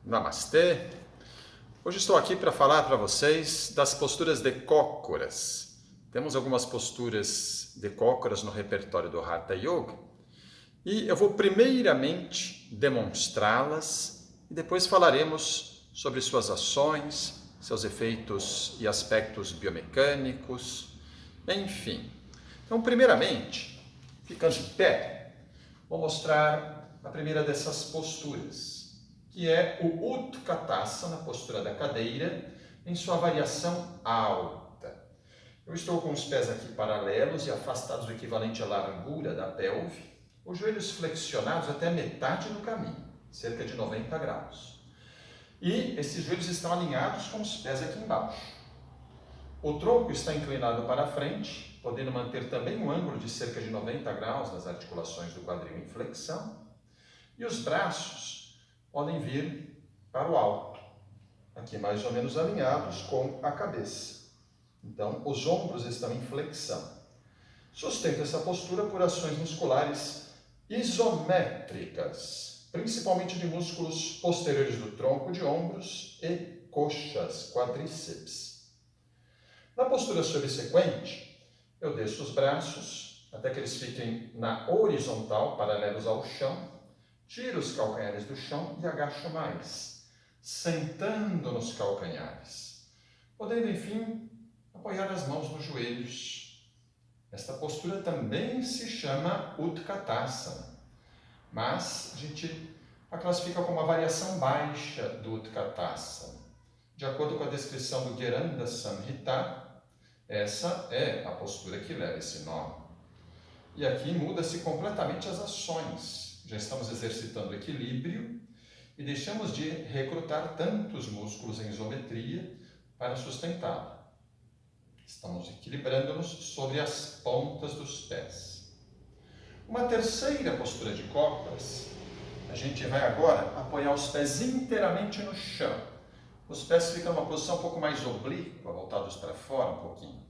Namastê! Hoje estou aqui para falar para vocês das posturas de cócoras. Temos algumas posturas de cócoras no repertório do Hatha Yoga e eu vou primeiramente demonstrá-las e depois falaremos sobre suas ações, seus efeitos e aspectos biomecânicos, enfim. Então, primeiramente, ficando de pé, vou mostrar a primeira dessas posturas, que é o Utkatasana, na postura da cadeira, em sua variação alta. Eu estou com os pés aqui paralelos e afastados o equivalente à largura da pelve, os joelhos flexionados até metade do caminho, cerca de 90 graus. E esses joelhos estão alinhados com os pés aqui embaixo. O tronco está inclinado para frente, podendo manter também um ângulo de cerca de 90 graus nas articulações do quadril em flexão. E os braços podem vir para o alto, aqui mais ou menos alinhados com a cabeça. Então, os ombros estão em flexão. Sustento essa postura por ações musculares isométricas, principalmente de músculos posteriores do tronco de ombros e coxas, quadríceps. Na postura subsequente, eu desço os braços até que eles fiquem na horizontal, paralelos ao chão. Tiro os calcanhares do chão e agacho mais, sentando nos calcanhares, podendo, enfim, apoiar as mãos nos joelhos. Esta postura também se chama Utkatasana, mas a gente a classifica como uma variação baixa do Utkatasana. De acordo com a descrição do Gheranda Samhita, essa é a postura que leva esse nome. E aqui muda-se completamente as ações. Já estamos exercitando o equilíbrio e deixamos de recrutar tantos músculos em isometria para sustentá-la. Estamos equilibrando-nos sobre as pontas dos pés. Uma terceira postura de cócoras, a gente vai agora apoiar os pés inteiramente no chão. Os pés ficam numa posição um pouco mais oblíqua, voltados para fora um pouquinho.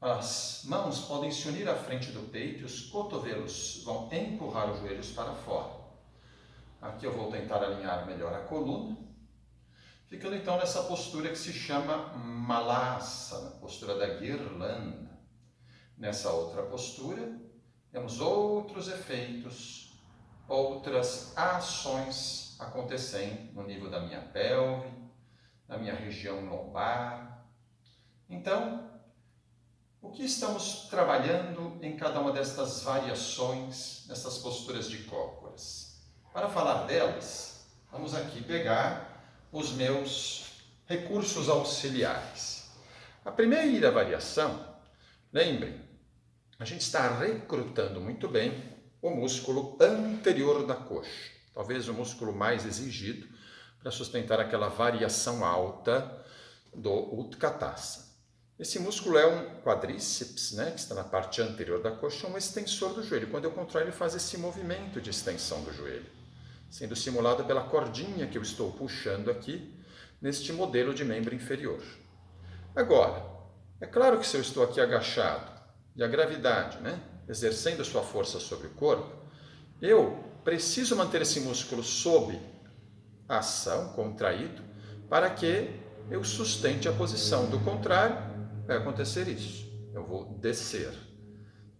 As mãos podem se unir à frente do peito e os cotovelos vão empurrar os joelhos para fora. Aqui eu vou tentar alinhar melhor a coluna, ficando então nessa postura que se chama Malasana, postura da guirlanda. Nessa outra postura, temos outros efeitos, outras ações acontecendo no nível da minha pelve, na minha região lombar. Então, o que estamos trabalhando em cada uma destas variações, nessas posturas de cócoras? Para falar delas, vamos aqui pegar os meus recursos auxiliares. A primeira variação, lembrem, a gente está recrutando muito bem o músculo anterior da coxa, talvez o músculo mais exigido para sustentar aquela variação alta do Utkatasana. Esse músculo é um quadríceps, que está na parte anterior da coxa, um extensor do joelho. Quando eu contraio, ele faz esse movimento de extensão do joelho, sendo simulado pela cordinha que eu estou puxando aqui, neste modelo de membro inferior. Agora, é claro que se eu estou aqui agachado, e a gravidade, exercendo sua força sobre o corpo, eu preciso manter esse músculo sob ação, contraído, para que eu sustente a posição. Do contrário, vai acontecer isso. Eu vou descer.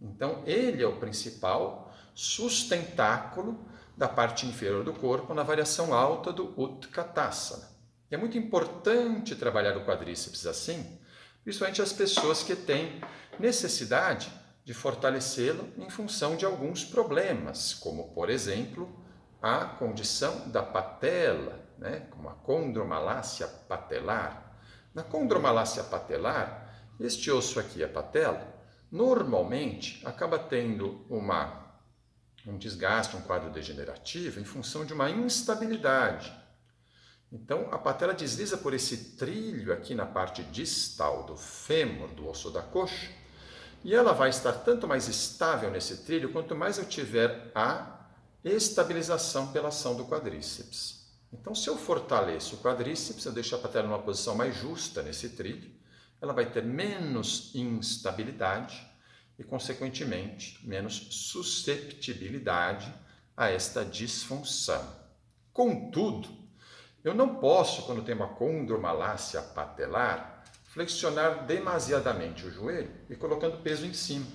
Então, ele é o principal sustentáculo da parte inferior do corpo na variação alta do Utkatasana. E é muito importante trabalhar o quadríceps assim, principalmente as pessoas que têm necessidade de fortalecê-lo em função de alguns problemas, como, por exemplo, a condição da patela, como a condromalácia patelar. Na condromalácia patelar, este osso aqui, a patela, normalmente acaba tendo um desgaste, um quadro degenerativo em função de uma instabilidade. Então, a patela desliza por esse trilho aqui na parte distal do fêmur, do osso da coxa, e ela vai estar tanto mais estável nesse trilho, quanto mais eu tiver a estabilização pela ação do quadríceps. Então, se eu fortaleço o quadríceps, eu deixo a patela numa posição mais justa nesse trilho, ela vai ter menos instabilidade e, consequentemente, menos susceptibilidade a esta disfunção. Contudo, Eu não posso, quando tenho uma condromalácia patelar, flexionar demasiadamente o joelho e colocando peso em cima.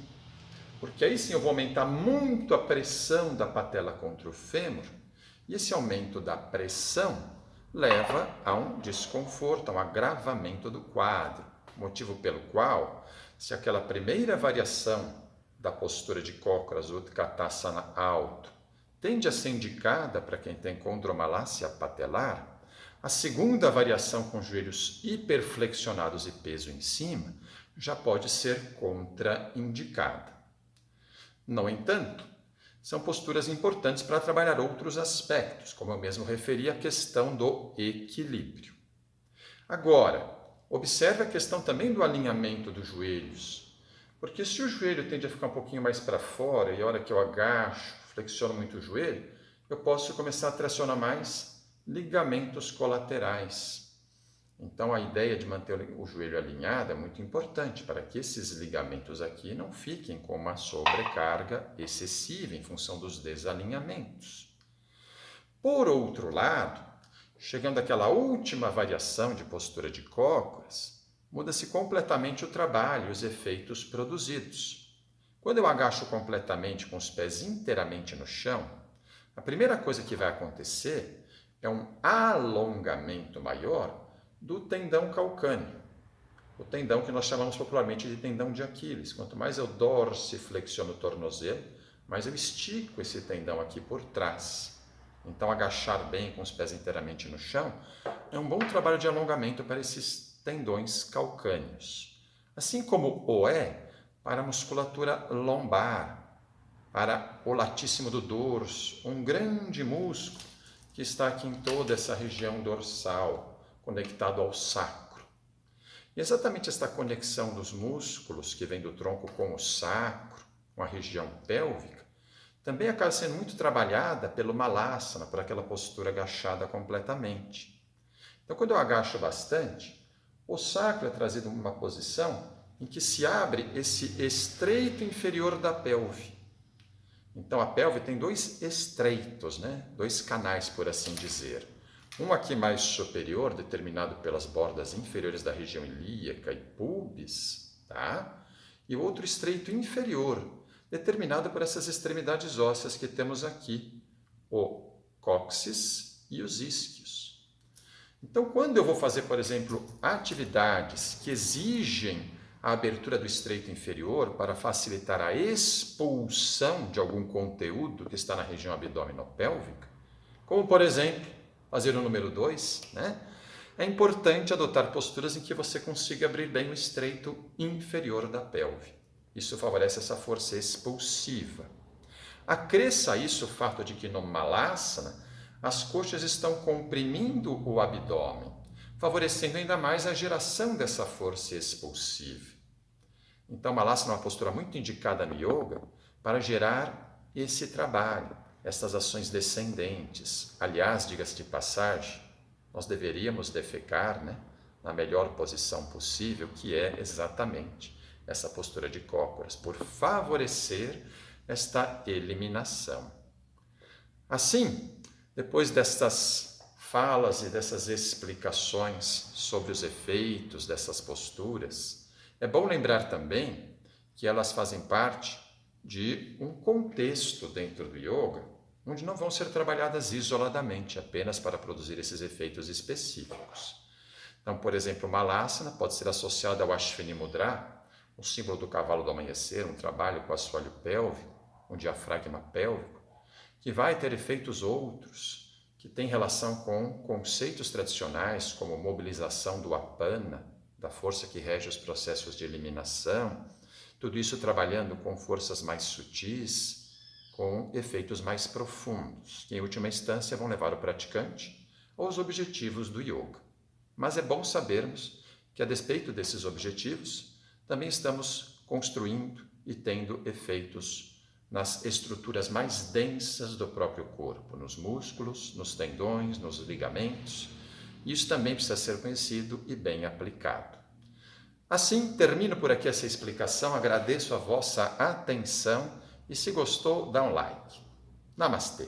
Porque aí sim eu vou aumentar muito a pressão da patela contra o fêmur, e esse aumento da pressão leva a um desconforto, a um agravamento do quadro, motivo pelo qual, se aquela primeira variação da postura de cócoras Utkatasana alto tende a ser indicada para quem tem condromalácia patelar, a segunda variação com joelhos hiperflexionados e peso em cima já pode ser contraindicada. No entanto, são posturas importantes para trabalhar outros aspectos, como eu mesmo referi, a questão do equilíbrio. Agora, observe a questão também do alinhamento dos joelhos, porque se o joelho tende a ficar um pouquinho mais para fora e a hora que eu agacho, flexiono muito o joelho, eu posso começar a tracionar mais ligamentos colaterais. Então, a ideia de manter o joelho alinhado é muito importante para que esses ligamentos aqui não fiquem com uma sobrecarga excessiva em função dos desalinhamentos. Por outro lado, chegando àquela última variação de postura de cócoras, muda-se completamente o trabalho e os efeitos produzidos. Quando eu agacho completamente com os pés inteiramente no chão, a primeira coisa que vai acontecer é um alongamento maior do tendão calcâneo, o tendão que nós chamamos popularmente de tendão de Aquiles. Quanto mais eu dorsiflexiono o tornozelo, mais eu estico esse tendão aqui por trás. Então, agachar bem com os pés inteiramente no chão é um bom trabalho de alongamento para esses tendões calcâneos. Assim como o é para a musculatura lombar, para o latíssimo do dorso, um grande músculo que está aqui em toda essa região dorsal, conectado ao sacro. E exatamente esta conexão dos músculos que vem do tronco com o sacro, com a região pélvica, também acaba sendo muito trabalhada pelo Malasana, por aquela postura agachada completamente. Então, quando eu agacho bastante, o sacro é trazido uma posição em que se abre esse estreito inferior da pelve. Então, a pelve tem dois estreitos, dois canais, por assim dizer. Um aqui mais superior, determinado pelas bordas inferiores da região ilíaca e pubis, tá? E o outro estreito inferior, determinado por essas extremidades ósseas que temos aqui, o cóccix e os isquios. Então, quando eu vou fazer, por exemplo, atividades que exigem a abertura do estreito inferior para facilitar a expulsão de algum conteúdo que está na região abdominopélvica, como, por exemplo, fazer o número 2, é importante adotar posturas em que você consiga abrir bem o estreito inferior da pelve. Isso favorece essa força expulsiva. Acresça a isso o fato de que no Malasana as coxas estão comprimindo o abdômen, favorecendo ainda mais a geração dessa força expulsiva. Então, Malasana é uma postura muito indicada no yoga para gerar esse trabalho, essas ações descendentes. Aliás, diga-se de passagem, nós deveríamos defecar, na melhor posição possível, que é exatamente essa postura de cócoras, por favorecer esta eliminação. Assim, depois destas falas e dessas explicações sobre os efeitos dessas posturas, é bom lembrar também que elas fazem parte de um contexto dentro do yoga, onde não vão ser trabalhadas isoladamente, apenas para produzir esses efeitos específicos. Então, por exemplo, o Malasana pode ser associado ao Ashwini Mudra, o símbolo do cavalo do amanhecer, um trabalho com o assoalho pélvico, um diafragma pélvico, que vai ter efeitos outros, que têm relação com conceitos tradicionais, como mobilização do apana, da força que rege os processos de eliminação, tudo isso trabalhando com forças mais sutis, com efeitos mais profundos, que em última instância vão levar o praticante aos objetivos do yoga. Mas é bom sabermos que, a despeito desses objetivos, também estamos construindo e tendo efeitos nas estruturas mais densas do próprio corpo, nos músculos, nos tendões, nos ligamentos. Isso também precisa ser conhecido e bem aplicado. Assim, termino por aqui essa explicação, agradeço a vossa atenção e se gostou, dá um like. Namastê!